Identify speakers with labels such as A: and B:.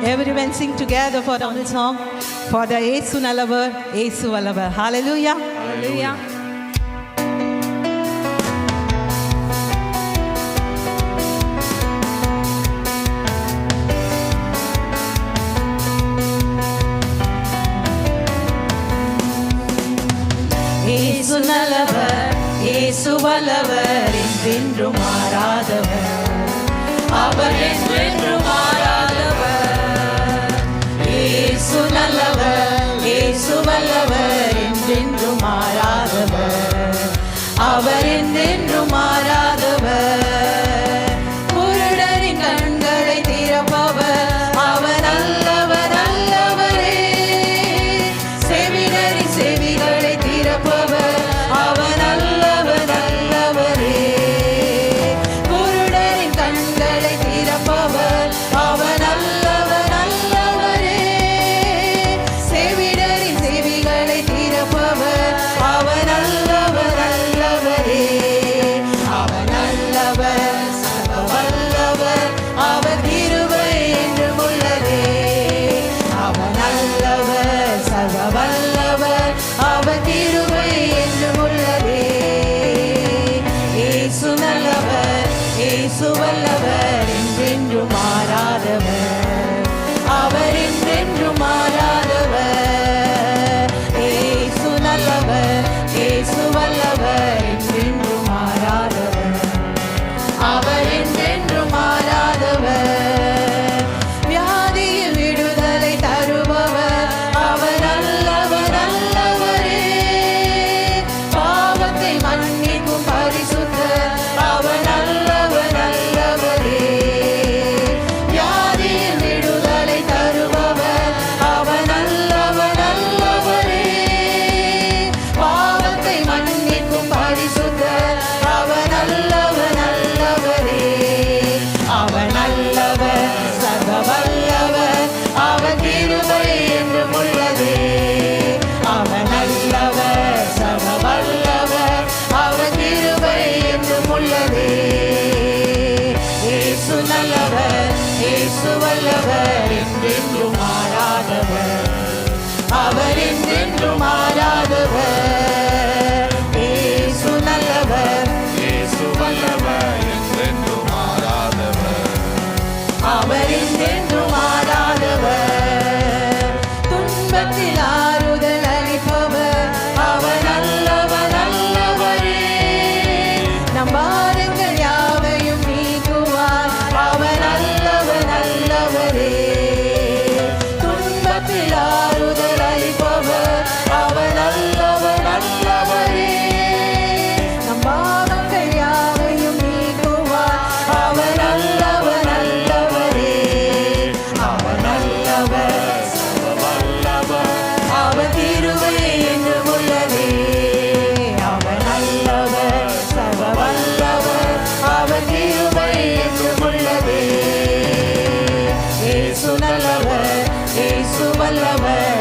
A: Everyone sing together for one song for the Yesu Nalavar, Yesu Valavar. Hallelujah. Hallelujah. Yesu Nalavar, Yesu Valavar, என்றென்றும் மாறாதவர், அவர் என்றென்றும் மாறாதவர். இயேசு நல்லவர், இயேசு வல்லவர், என்றென்றும் மாறாதவர், அவர் என்றென்றும் மாறாதவர். குருடரின் கண்களை திறப்பவர், அவர் நல்லவர் நல்லவரே. செவிடரின் செவிகளை திறப்பவர், அவர் நல்லவர் நல்லவரே. குருடரின் கண்களை திறப்பவர், அவர் நல்லவர் நல்லவரே. செவிடரின் செவிகளை திறப்பவர், அவர் நல்லவர் நல்லவரே. அவர் நல்லவர், சர்வ வல்லவர், அவர் கிருபை என்றும் உள்ளதே. அவர் நல்லவர், சர்வ வல்லவர், அவர் கிருபை என்றும் உள்ளதே. இயேசு நல்லவர், இயேசு வல்லவர், என்றென்றும் மாறாதவர், அவர் என்றென்றும் மாறாதவர். இயேசு நல்லவர், இயேசு வல்லவர், என்றென்றும் மாறாதவர், அவர் என்றென்றும் மாறாதவர். வியாதியில் விடுதலை தருபவர், அவர் நல்லவர் நல்லவரே. பாவத்தை மன்னிக்கும் பரிசுத்தர், அவர் நல்லவர் நல்லவரே. வியாதியில் விடுதலை தருபவர், அவர் நல்லவர் நல்லவரே. பாவத்தை மன்னிக்கும் பரிசுத்தர், அவர் நல்லவர் நல்லவரே. அவர் நல்லவர், சர்வ வல்லவர், அவர் கிருபை என்றும் உள்ளதே. அவர் நல்லவர், சர்வ வல்லவர், அவர் கிருபை என்றும் உள்ளதே. இயேசு நல்லவர், இயேசு வல்லவர், என்றென்றும் மாறாதவர், அவர் என்றென்றும் மாறாதவர். இயேசு நல்லவர்,
B: இயேசு வல்லவர், என்றென்றும் மாறாதவர்,
A: அவர் என்றென்றும் மாறாதவர். துன்பத்தில் ஆறுதல் அளிப்பவர், அவர் நல்லவர் நல்லவரே. நம் பாரங்கள் யாவையும் நீக்குவார், அவர் நல்லவர் நல்லவரே. துன்பத்தில் ஆறுதல் அளிப்பவர், அவர் நல்லவர் நல்லவரே. நம் பாவங்கள் யாவையும் நீக்குவார், அவர் நல்லவர் நல்லவரே. அவர் நல்லவர்,
B: சர்வ வல்லவர்,
A: அவர் கிருபை என்றும் உள்ளதே. அவர் நல்லவர், சர்வ வல்லவர், அவர் கிருபை என்றும் உள்ளதே. இயேசு நல்லவர், இயேசு வல்லவர்,